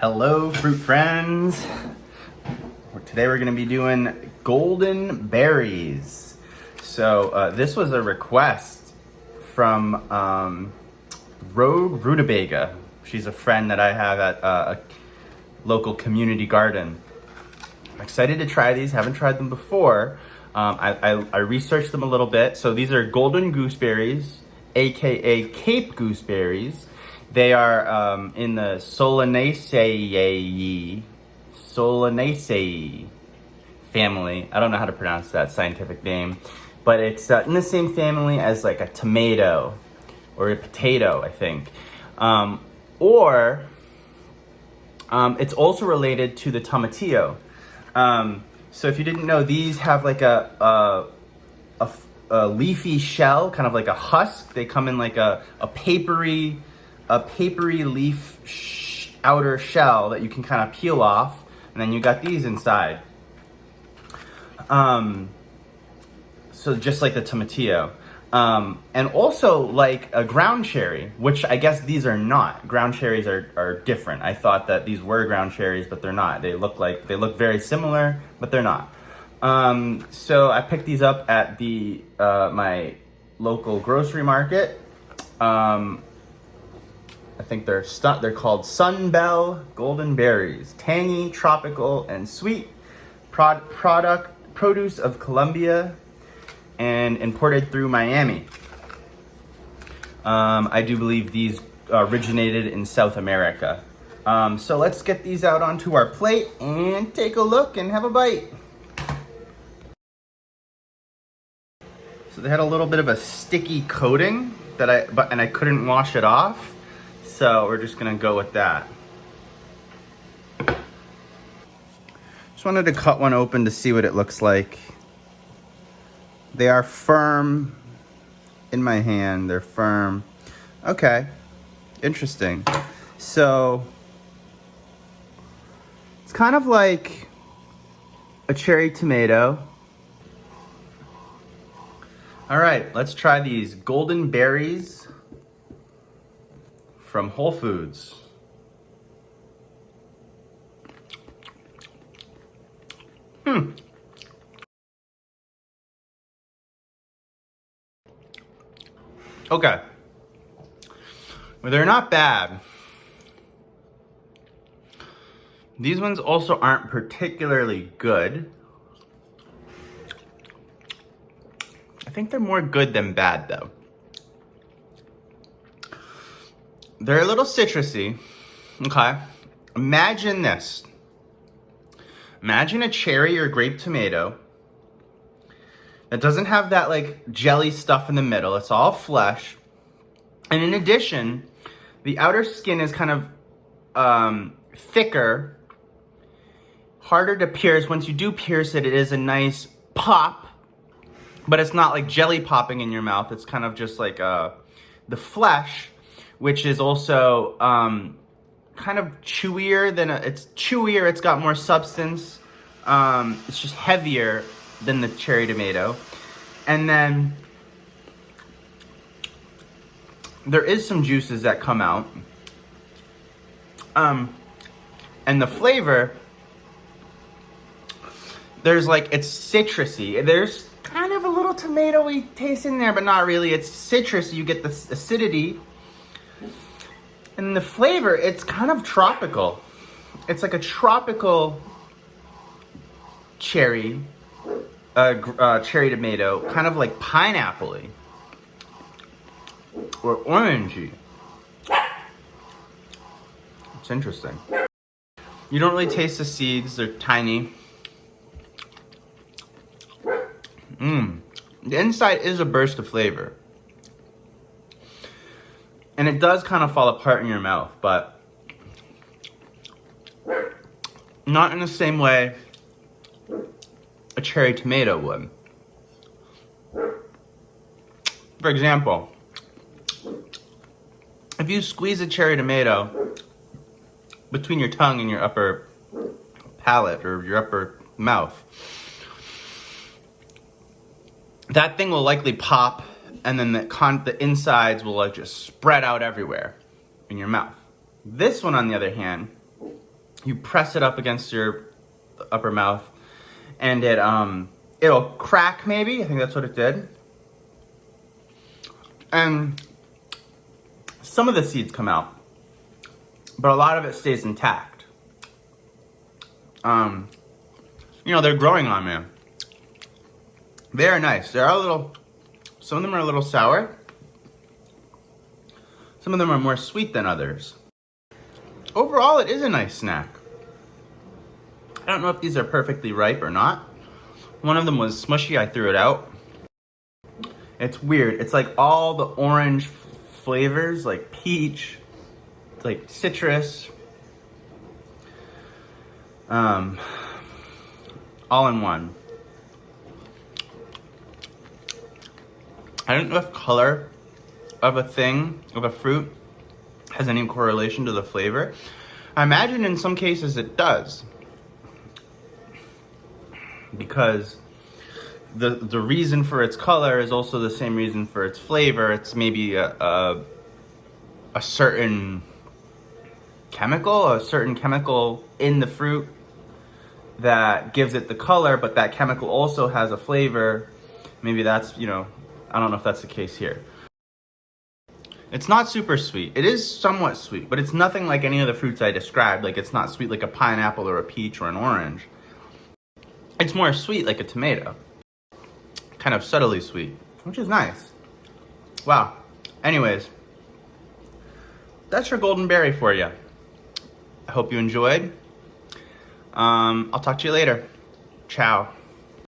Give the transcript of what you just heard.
Hello, fruit friends. Today we're going to be doing golden berries. So this was a request from Rogue Rutabaga. She's a friend that I have at a local community garden. I'm excited to try these. Haven't tried them before. I researched them a little bit. So these are golden gooseberries, a.k.a. Cape gooseberries. They are in the Solanaceae family. I don't know how to pronounce that scientific name, but it's in the same family as like a tomato or a potato, I think. It's also related to the tomatillo. So if you didn't know, these have like a leafy shell, kind of like a husk. They come in like a papery leaf outer shell that you can kind of peel off, and then you got these inside. So just like the tomatillo. And also like a ground cherry, which I guess these are not. Ground cherries are different. I thought that these were ground cherries, but they're not. They look very similar, but they're not. So I picked these up at the my local grocery market. I think they're called Sunbell Golden Berries. Tangy, tropical, and sweet. Produce of Colombia and imported through Miami. I do believe these originated in South America. So let's get these out onto our plate and take a look and have a bite. So they had a little bit of a sticky coating and I couldn't wash it off. So we're just gonna go with that. Just wanted to cut one open to see what it looks like. They are firm in my hand, they're firm. Okay, interesting. So it's kind of like a cherry tomato. All right, let's try these golden berries from Whole Foods. Okay. Well, they're not bad. These ones also aren't particularly good. I think they're more good than bad, though. They're a little citrusy. Okay. Imagine this. Imagine a cherry or grape tomato that doesn't have that like jelly stuff in the middle. It's all flesh. And in addition, the outer skin is kind of thicker, harder to pierce. Once you do pierce it, it is a nice pop, but it's not like jelly popping in your mouth. It's kind of just like the flesh, which is also kind of chewier than it's chewier. It's got more substance. It's just heavier than the cherry tomato. And then there is some juices that come out. And the flavor, there's like, it's citrusy. There's kind of a little tomatoey taste in there, but not really. It's citrus. You get the acidity. And the flavor, it's kind of tropical. It's like a tropical cherry tomato, kind of like pineapple-y or orangey. It's interesting. You don't really taste the seeds, they're tiny. The inside is a burst of flavor. And it does kind of fall apart in your mouth, but not in the same way a cherry tomato would. For example, if you squeeze a cherry tomato between your tongue and your upper palate or your upper mouth, that thing will likely pop, and then the insides will like just spread out everywhere in your mouth. This one, on the other hand, you press it up against your upper mouth, and it'll crack maybe. I think that's what it did. And some of the seeds come out, but a lot of it stays intact. You know, they're growing on me. They're nice. They're a little, some of them are a little sour. Some of them are more sweet than others. Overall, it is a nice snack. I don't know if these are perfectly ripe or not. One of them was smushy, I threw it out. It's weird. It's like all the orange flavors, like peach, like citrus, all in one. I don't know if color of a thing, of a fruit, has any correlation to the flavor. I imagine in some cases it does. Because the reason for its color is also the same reason for its flavor. It's maybe a certain chemical in the fruit that gives it the color, but that chemical also has a flavor. Maybe that's, you know, I don't know if that's the case here. It's not super sweet. It is somewhat sweet, but it's nothing like any of the fruits I described. Like, it's not sweet like a pineapple or a peach or an orange. It's more sweet like a tomato. Kind of subtly sweet, which is nice. Wow. Anyways, that's your golden berry for you. I hope you enjoyed. I'll talk to you later. Ciao.